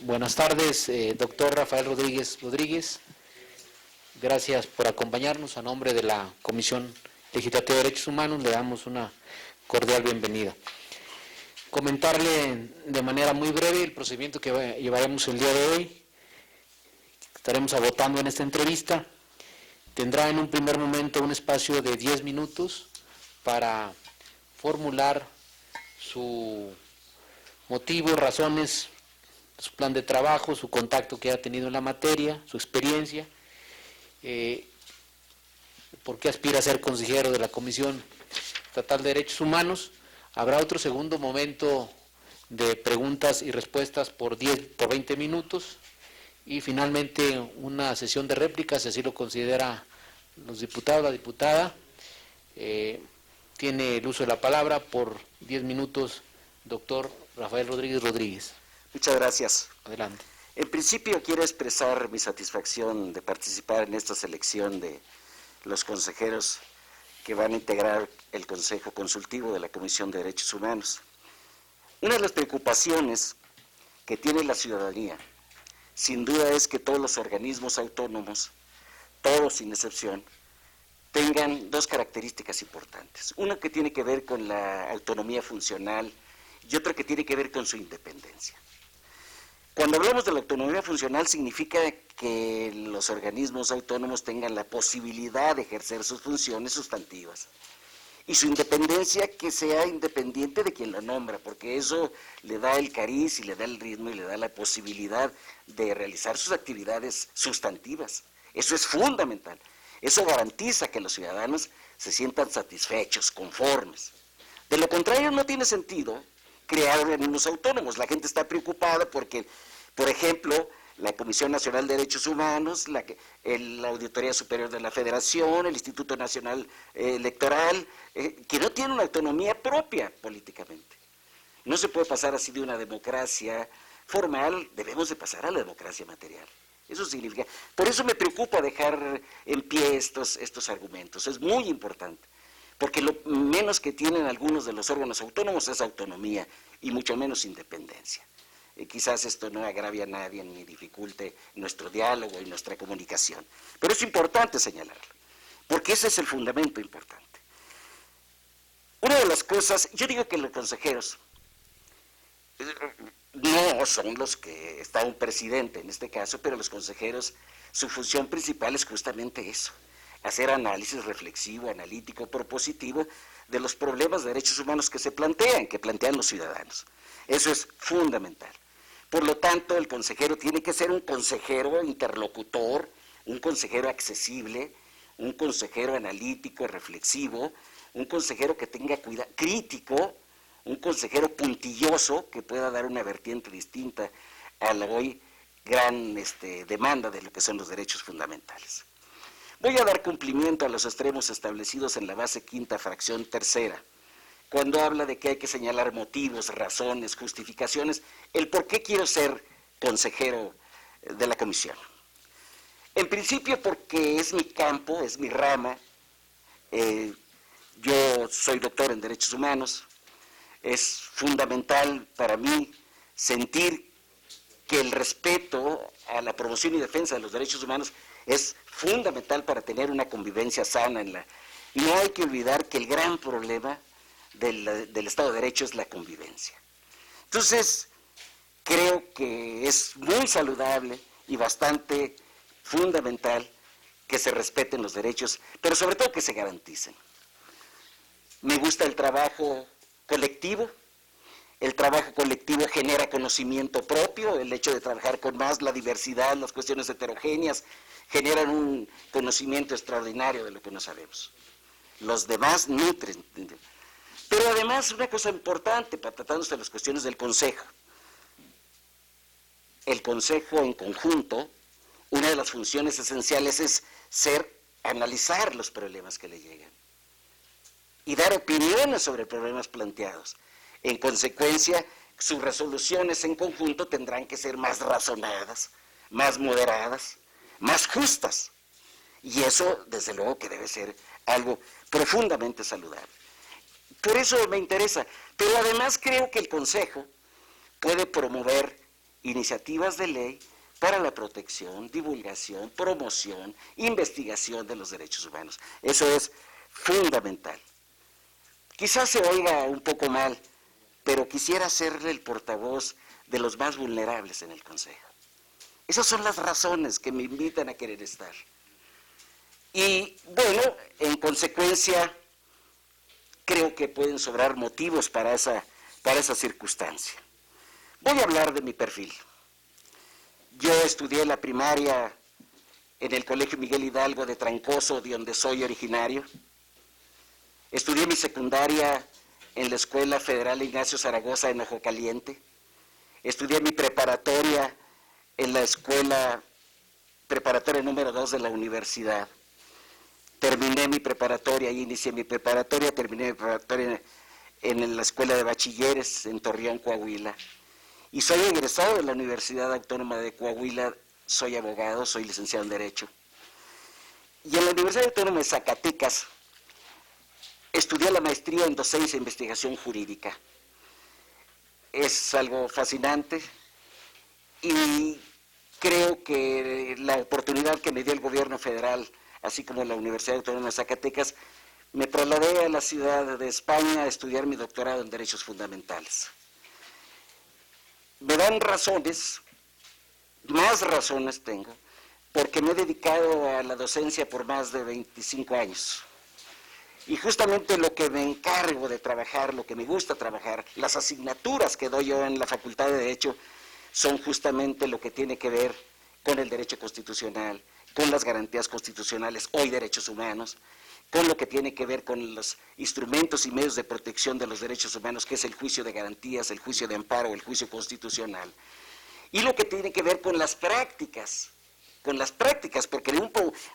Buenas tardes, doctor Rafael Rodríguez. Gracias por acompañarnos. A nombre de la Comisión Legislativa de Derechos Humanos le damos una cordial bienvenida. Comentarle de manera muy breve el procedimiento que llevaremos el día de hoy. Estaremos votando en esta entrevista. Tendrá en un primer momento un espacio de 10 minutos para formular su motivo, razones, su plan de trabajo, su contacto que ha tenido en la materia, su experiencia, por qué aspira a ser consejero de la Comisión Estatal de Derechos Humanos. Habrá otro segundo momento de preguntas y respuestas por 20 minutos y finalmente una sesión de réplicas, si así lo considera los diputados, la diputada. Tiene el uso de la palabra por 10 minutos, doctor Rafael Rodríguez. Muchas gracias. Adelante. En principio quiero expresar mi satisfacción de participar en esta selección de los consejeros que van a integrar el Consejo Consultivo de la Comisión de Derechos Humanos. Una de las preocupaciones que tiene la ciudadanía, sin duda, es que todos los organismos autónomos, todos sin excepción, tengan dos características importantes. Una que tiene que ver con la autonomía funcional y otra que tiene que ver con su independencia. Cuando hablamos de la autonomía funcional significa que los organismos autónomos tengan la posibilidad de ejercer sus funciones sustantivas y su independencia, que sea independiente de quien lo nombra, porque eso le da el cariz y le da el ritmo y le da la posibilidad de realizar sus actividades sustantivas. Eso es fundamental. Eso garantiza que los ciudadanos se sientan satisfechos, conformes. De lo contrario, no tiene sentido crear organismos autónomos. La gente está preocupada porque, por ejemplo, la Comisión Nacional de Derechos Humanos, la Auditoría Superior de la Federación, el Instituto Nacional Electoral, que no tienen una autonomía propia políticamente. No se puede pasar así de una democracia formal, debemos de pasar a la democracia material. Eso significa, por eso me preocupa dejar en pie estos argumentos, es muy importante. Porque lo menos que tienen algunos de los órganos autónomos es autonomía y mucho menos independencia. Quizás esto no agravie a nadie ni dificulte nuestro diálogo y nuestra comunicación. Pero es importante señalarlo, porque ese es el fundamento importante. Una de las cosas, yo digo que los consejeros no son los que está un presidente en este caso, pero los consejeros, su función principal es justamente eso. Hacer análisis reflexivo, analítico, propositivo de los problemas de derechos humanos que plantean los ciudadanos. Eso es fundamental. Por lo tanto, el consejero tiene que ser un consejero interlocutor, un consejero accesible, un consejero analítico, reflexivo, un consejero que tenga cuidado, crítico, un consejero puntilloso que pueda dar una vertiente distinta a la hoy gran demanda de lo que son los derechos fundamentales. Voy a dar cumplimiento a los extremos establecidos en la base quinta, fracción tercera, cuando habla de que hay que señalar motivos, razones, justificaciones, el por qué quiero ser consejero de la comisión. En principio porque es mi campo, es mi rama, yo soy doctor en Derechos Humanos, es fundamental para mí sentir que el respeto a la promoción y defensa de los derechos humanos es fundamental para tener una convivencia sana y no hay que olvidar que el gran problema del Estado de Derecho es la convivencia. Entonces, creo que es muy saludable y bastante fundamental que se respeten los derechos, pero sobre todo que se garanticen. Me gusta el trabajo colectivo. El trabajo colectivo genera conocimiento propio, el hecho de trabajar con más, la diversidad, las cuestiones heterogéneas, generan un conocimiento extraordinario de lo que no sabemos. Los demás nutren. Pero además, una cosa importante, para tratándose de las cuestiones del Consejo. El Consejo en conjunto, una de las funciones esenciales es analizar los problemas que le llegan y dar opiniones sobre problemas planteados. En consecuencia, sus resoluciones en conjunto tendrán que ser más razonadas, más moderadas, más justas. Y eso, desde luego, que debe ser algo profundamente saludable. Por eso me interesa. Pero además creo que el Consejo puede promover iniciativas de ley para la protección, divulgación, promoción, investigación de los derechos humanos. Eso es fundamental. Quizás se oiga un poco mal, pero quisiera serle el portavoz de los más vulnerables en el Consejo. Esas son las razones que me invitan a querer estar. Y bueno, en consecuencia, creo que pueden sobrar motivos para esa circunstancia. Voy a hablar de mi perfil. Yo estudié la primaria en el Colegio Miguel Hidalgo de Trancoso, de donde soy originario. Estudié mi secundaria en la Escuela Federal Ignacio Zaragoza en Ojo Caliente. Estudié mi preparatoria en la Escuela Preparatoria número 2 de la universidad. Terminé mi preparatoria, ahí inicié mi preparatoria, terminé mi preparatoria en la Escuela de Bachilleres en Torreón, Coahuila. Y soy egresado de la Universidad Autónoma de Coahuila, soy abogado, soy licenciado en Derecho. Y en la Universidad Autónoma de Zacatecas estudié la maestría en docencia e investigación jurídica. Es algo fascinante y creo que la oportunidad que me dio el gobierno federal, así como la Universidad Autónoma de Zacatecas, me trasladé a la ciudad de España a estudiar mi doctorado en Derechos Fundamentales. Me dan razones, más razones tengo, porque me he dedicado a la docencia por más de 25 años. Y justamente lo que me encargo de trabajar, lo que me gusta trabajar, las asignaturas que doy yo en la Facultad de Derecho, son justamente lo que tiene que ver con el derecho constitucional, con las garantías constitucionales, hoy derechos humanos, con lo que tiene que ver con los instrumentos y medios de protección de los derechos humanos, que es el juicio de garantías, el juicio de amparo, el juicio constitucional, y lo que tiene que ver con las prácticas, porque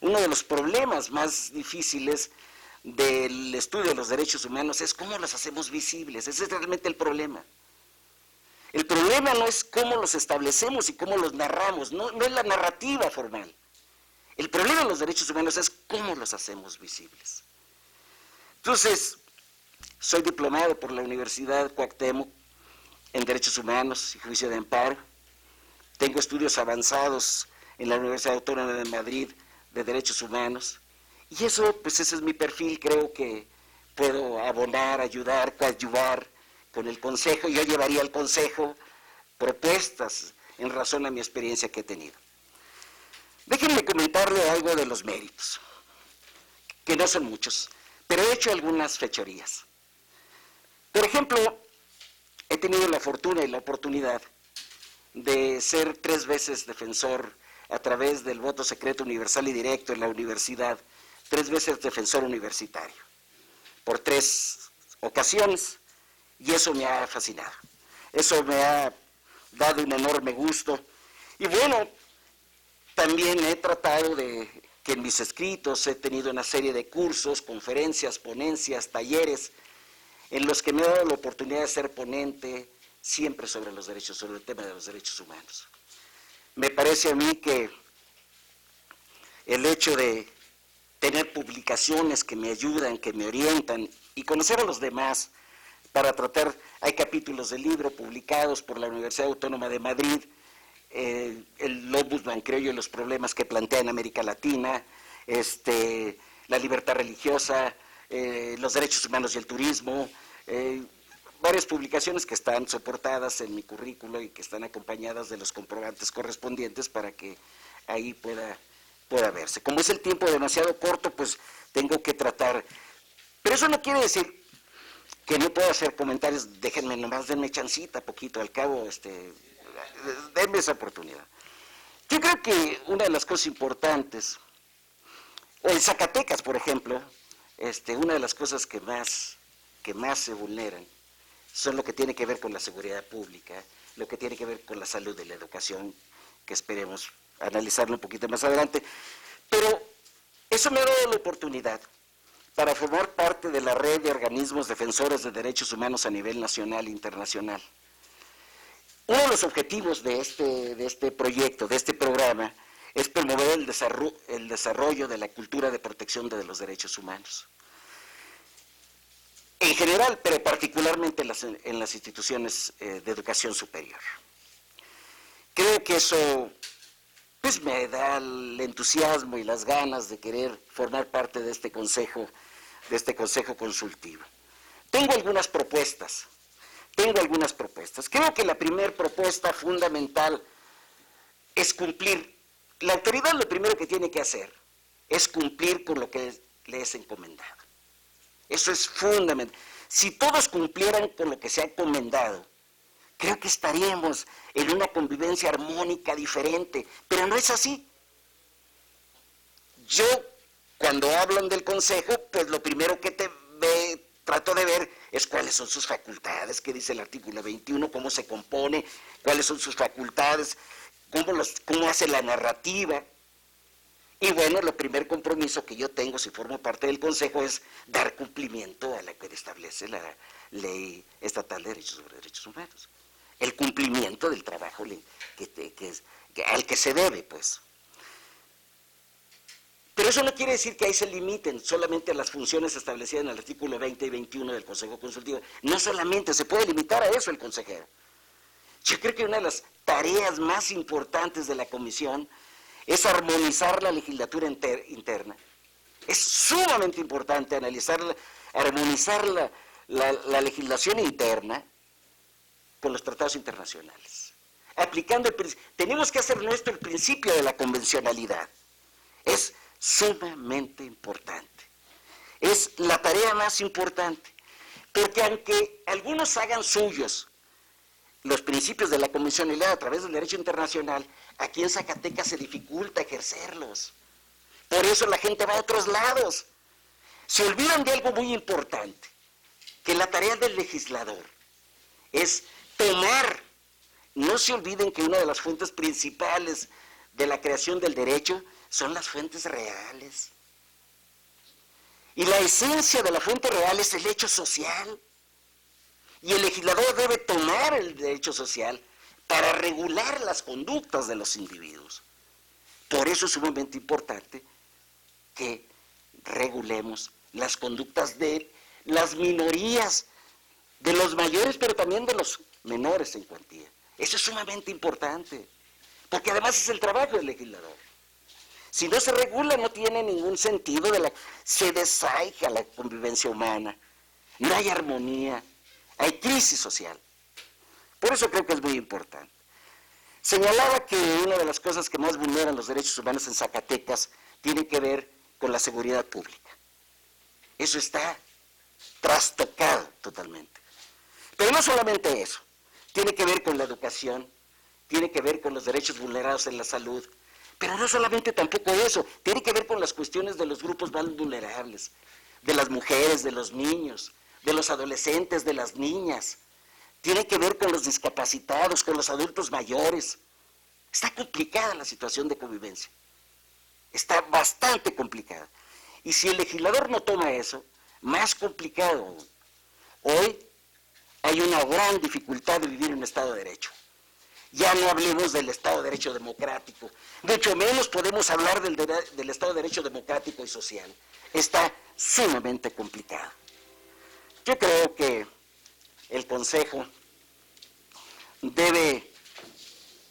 uno de los problemas más difíciles del estudio de los derechos humanos es cómo los hacemos visibles. Ese es realmente el problema. El problema no es cómo los establecemos y cómo los narramos, no es la narrativa formal. El problema de los derechos humanos es cómo los hacemos visibles. Entonces, soy diplomado por la Universidad Cuauhtémoc en Derechos Humanos y Juicio de Amparo. Tengo estudios avanzados en la Universidad Autónoma de Madrid de Derechos Humanos. Y eso, pues ese es mi perfil, creo que puedo abonar, ayudar, coadyuvar con el Consejo. Yo llevaría al Consejo propuestas en razón a mi experiencia que he tenido. Déjenme comentarle algo de los méritos, que no son muchos, pero he hecho algunas fechorías. Por ejemplo, he tenido la fortuna y la oportunidad de ser 3 veces defensor a través del voto secreto universal y directo en la universidad, 3 veces defensor universitario, por 3 ocasiones, y eso me ha fascinado. Eso me ha dado un enorme gusto. Y bueno, también he tratado de que en mis escritos he tenido una serie de cursos, conferencias, ponencias, talleres, en los que me he dado la oportunidad de ser ponente siempre sobre los derechos, sobre el tema de los derechos humanos. Me parece a mí que el hecho de tener publicaciones que me ayudan, que me orientan y conocer a los demás para tratar, hay capítulos del libro publicados por la Universidad Autónoma de Madrid, el Ombudsman criollo y los problemas que plantea en América Latina, la libertad religiosa, los derechos humanos y el turismo, varias publicaciones que están soportadas en mi currículo y que están acompañadas de los comprobantes correspondientes para que ahí pueda verse. Como es el tiempo demasiado corto, pues tengo que tratar, pero eso no quiere decir que no pueda hacer comentarios. Déjenme nomás, denme chancita poquito, al cabo, denme esa oportunidad. Yo creo que una de las cosas importantes, o en Zacatecas, por ejemplo, una de las cosas que más se vulneran son lo que tiene que ver con la seguridad pública, lo que tiene que ver con la salud y la educación, que esperemos analizarlo un poquito más adelante. Pero eso me ha dado la oportunidad para formar parte de la red de organismos defensores de derechos humanos a nivel nacional e internacional. Uno de los objetivos de este proyecto, de este programa, es promover el desarrollo de la cultura de protección de los derechos humanos. En general, pero particularmente en las instituciones de educación superior. creo que eso pues me da el entusiasmo y las ganas de querer formar parte de este consejo consultivo. Tengo algunas propuestas. Creo que la primera propuesta fundamental es cumplir. La autoridad lo primero que tiene que hacer es cumplir con lo que le es encomendado. Eso es fundamental. Si todos cumplieran con lo que se ha encomendado, creo que estaríamos en una convivencia armónica diferente, pero no es así. Yo, cuando hablan del Consejo, pues lo primero que trato de ver es cuáles son sus facultades, qué dice el artículo 21, cómo se compone, cuáles son sus facultades, cómo hace la narrativa. Y bueno, el primer compromiso que yo tengo si formo parte del Consejo es dar cumplimiento a la que establece la Ley Estatal de Derechos Humanos. El cumplimiento del trabajo al que se debe, pues. Pero eso no quiere decir que ahí se limiten solamente a las funciones establecidas en el artículo 20 y 21 del Consejo Consultivo. No solamente se puede limitar a eso el consejero. Yo creo que una de las tareas más importantes de la Comisión es armonizar la legislatura interna. Es sumamente importante armonizar la legislación interna con los tratados internacionales. Tenemos que hacer nuestro el principio de la convencionalidad. Es sumamente importante. Es la tarea más importante. Porque aunque algunos hagan suyos los principios de la convencionalidad a través del derecho internacional, aquí en Zacatecas se dificulta ejercerlos. Por eso la gente va a otros lados. Se olvidan de algo muy importante, que la tarea del legislador es tomar. No se olviden que una de las fuentes principales de la creación del derecho son las fuentes reales. Y la esencia de la fuente real es el hecho social. Y el legislador debe tomar el derecho social para regular las conductas de los individuos. Por eso es sumamente importante que regulemos las conductas de las minorías, de los mayores, pero también de los menores en cuantía. Eso es sumamente importante, porque además es el trabajo del legislador. Si no se regula, no tiene ningún sentido, se desarraiga la convivencia humana, no hay armonía, hay crisis social. Por eso creo que es muy importante. Señalaba que una de las cosas que más vulneran los derechos humanos en Zacatecas tiene que ver con la seguridad pública. Eso está trastocado totalmente. Pero no solamente eso, tiene que ver con la educación, tiene que ver con los derechos vulnerados en la salud, pero no solamente tampoco eso, tiene que ver con las cuestiones de los grupos más vulnerables, de las mujeres, de los niños, de los adolescentes, de las niñas, tiene que ver con los discapacitados, con los adultos mayores. Está complicada la situación de convivencia, está bastante complicada. Y si el legislador no toma eso, más complicado aún. Hoy hay una gran dificultad de vivir en un Estado de Derecho. Ya no hablemos del Estado de Derecho democrático, mucho menos podemos hablar del Estado de Derecho democrático y social. Está sumamente complicado. Yo creo que el Consejo debe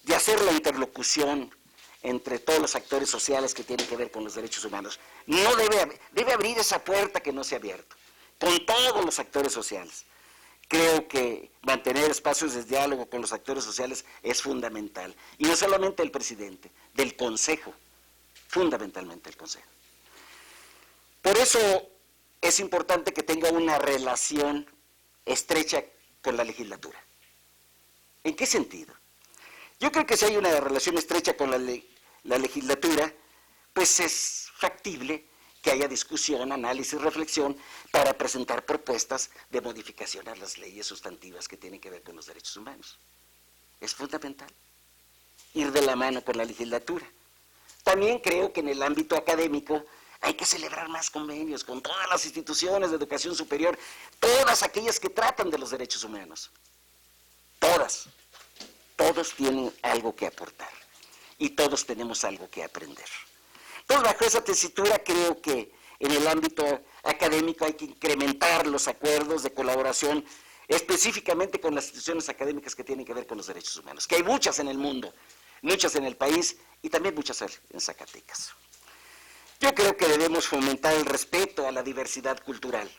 de hacer la interlocución entre todos los actores sociales que tienen que ver con los derechos humanos. No debe abrir esa puerta que no se ha abierto, con todos los actores sociales. Creo que mantener espacios de diálogo con los actores sociales es fundamental. Y no solamente el presidente, del Consejo, fundamentalmente el Consejo. Por eso es importante que tenga una relación estrecha con la legislatura. ¿En qué sentido? Yo creo que si hay una relación estrecha con la legislatura, pues es factible que haya discusión, análisis, reflexión para presentar propuestas de modificación a las leyes sustantivas que tienen que ver con los derechos humanos. Es fundamental ir de la mano con la legislatura. También creo que en el ámbito académico hay que celebrar más convenios con todas las instituciones de educación superior, todas aquellas que tratan de los derechos humanos. Todos tienen algo que aportar y todos tenemos algo que aprender. Entonces, bajo esa tesitura, creo que en el ámbito académico hay que incrementar los acuerdos de colaboración, específicamente con las instituciones académicas que tienen que ver con los derechos humanos, que hay muchas en el mundo. muchas en el país y también muchas en Zacatecas. Yo creo que debemos fomentar el respeto a la diversidad cultural.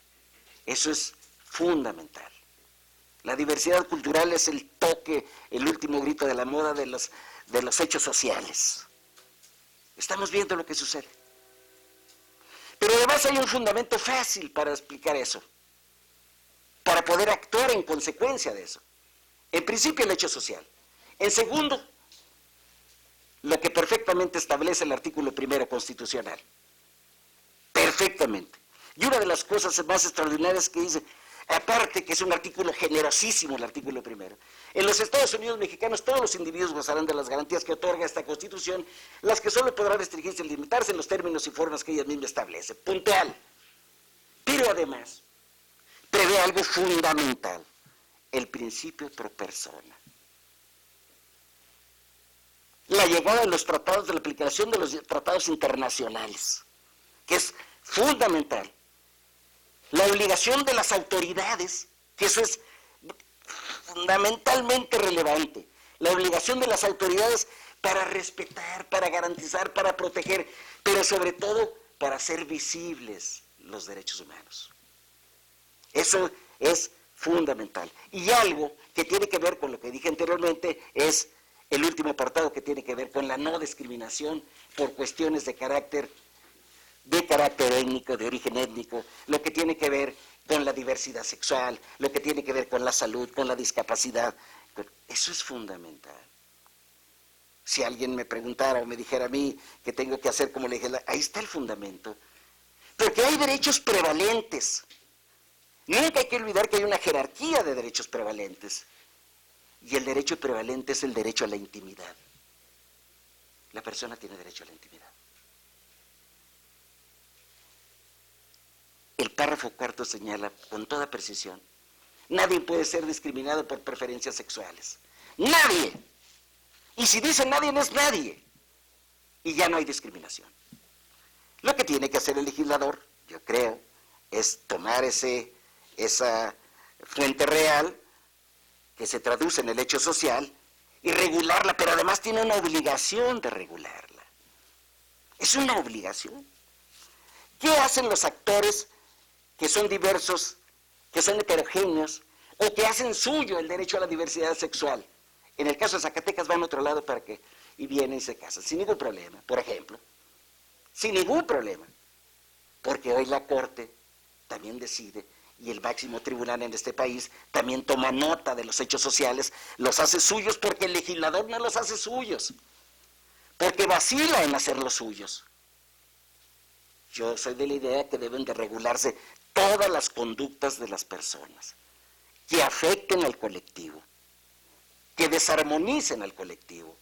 Eso es fundamental. La diversidad cultural es el toque, el último grito de la moda de los hechos sociales. Estamos viendo lo que sucede. Pero además hay un fundamento fácil para explicar eso, para poder actuar en consecuencia de eso. En principio, el hecho social. En segundo, lo que perfectamente establece el artículo 1 constitucional. Perfectamente. Y una de las cosas más extraordinarias que dice, aparte que es un artículo generosísimo el artículo 1, en los Estados Unidos mexicanos todos los individuos gozarán de las garantías que otorga esta Constitución, las que solo podrán restringirse y limitarse en los términos y formas que ella misma establece. Puntual. Pero además, prevé algo fundamental, el principio pro persona. La llegada de los tratados, de la aplicación de los tratados internacionales, que es fundamental. La obligación de las autoridades, que eso es fundamentalmente relevante, la obligación de las autoridades para respetar, para garantizar, para proteger, pero sobre todo para hacer visibles los derechos humanos. Eso es fundamental. Y algo que tiene que ver con lo que dije anteriormente es el último apartado que tiene que ver con la no discriminación por cuestiones de carácter étnico, de origen étnico, lo que tiene que ver con la diversidad sexual, lo que tiene que ver con la salud, con la discapacidad. Eso es fundamental. Si alguien me preguntara o me dijera a mí qué tengo que hacer, como le dije, ahí está el fundamento. Porque hay derechos prevalentes. Nunca hay que olvidar que hay una jerarquía de derechos prevalentes. Y el derecho prevalente es el derecho a la intimidad. La persona tiene derecho a la intimidad. El párrafo 4 señala con toda precisión, nadie puede ser discriminado por preferencias sexuales. ¡Nadie! Y si dice nadie, no es nadie. Y ya no hay discriminación. Lo que tiene que hacer el legislador, yo creo, es tomar esa fuente real que se traduce en el hecho social y regularla, pero además tiene una obligación de regularla. Es una obligación. ¿Qué hacen los actores que son diversos, que son heterogéneos, o que hacen suyo el derecho a la diversidad sexual? En el caso de Zacatecas van a otro lado y vienen y se casan, sin ningún problema, por ejemplo. Sin ningún problema. Porque hoy la Corte también decide, y el máximo tribunal en este país también toma nota de los hechos sociales, los hace suyos porque el legislador no los hace suyos, porque vacila en hacerlos suyos. Yo soy de la idea que deben de regularse todas las conductas de las personas que afecten al colectivo, que desarmonicen al colectivo,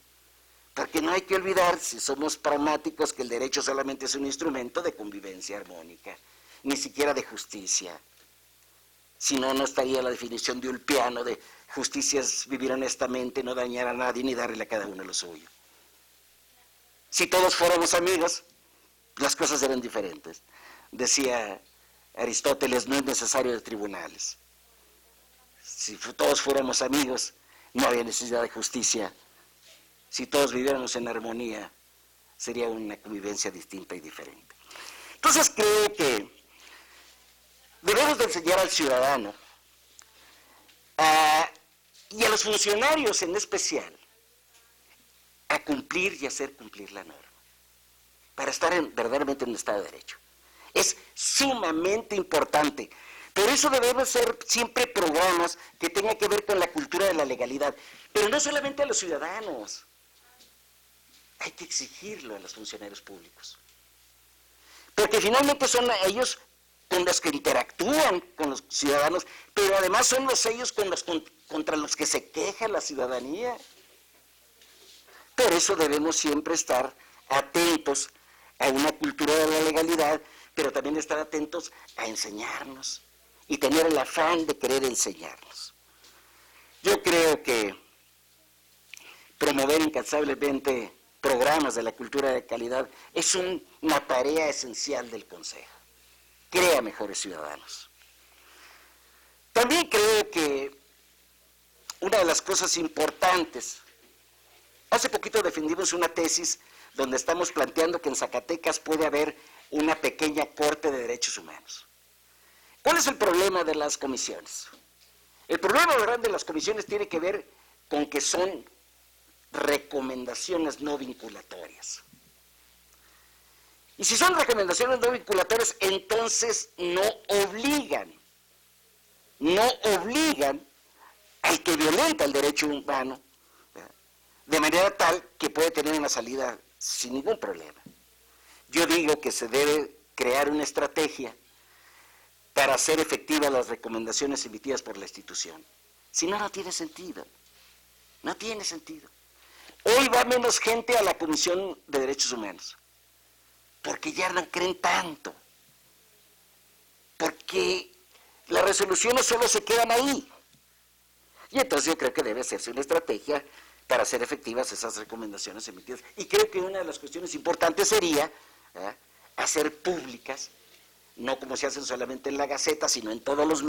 porque no hay que olvidar, si somos pragmáticos, que el derecho solamente es un instrumento de convivencia armónica, ni siquiera de justicia. Si no, no estaría la definición de Ulpiano de justicia es vivir honestamente, no dañar a nadie ni darle a cada uno lo suyo. Si todos fuéramos amigos, las cosas eran diferentes. Decía Aristóteles, no es necesario de tribunales. Si todos fuéramos amigos, no había necesidad de justicia. Si todos viviéramos en armonía, sería una convivencia distinta y diferente. Entonces creo que debemos de enseñar al ciudadano y a los funcionarios en especial a cumplir y hacer cumplir la norma, para estar verdaderamente en un Estado de Derecho. Es sumamente importante. Por eso debemos ser siempre programas que tengan que ver con la cultura de la legalidad, pero no solamente a los ciudadanos. Hay que exigirlo a los funcionarios públicos. Porque finalmente son ellos con los que interactúan con los ciudadanos, pero además son ellos contra los que se queja la ciudadanía. Por eso debemos siempre estar atentos a una cultura de la legalidad, pero también estar atentos a enseñarnos y tener el afán de querer enseñarnos. Yo creo que promover incansablemente programas de la cultura de calidad es una tarea esencial del Consejo. Crea mejores ciudadanos. También creo que una de las cosas importantes Hace poquito defendimos una tesis donde estamos planteando que en Zacatecas puede haber una pequeña corte de derechos humanos. ¿Cuál es el problema de las comisiones? El problema grande de las comisiones tiene que ver con que son recomendaciones no vinculatorias. Y si son recomendaciones no vinculatorias, entonces no obligan al que violenta el derecho humano, ¿verdad?, de manera tal que puede tener una salida sin ningún problema. Yo digo que se debe crear una estrategia para hacer efectivas las recomendaciones emitidas por la institución. Si no, no tiene sentido. No tiene sentido. Hoy va menos gente a la Comisión de Derechos Humanos, porque ya no creen tanto, porque las resoluciones solo se quedan ahí. Y entonces yo creo que debe hacerse una estrategia para hacer efectivas esas recomendaciones emitidas. Y creo que una de las cuestiones importantes sería hacer públicas, no como se hacen solamente en la Gaceta, sino en todos los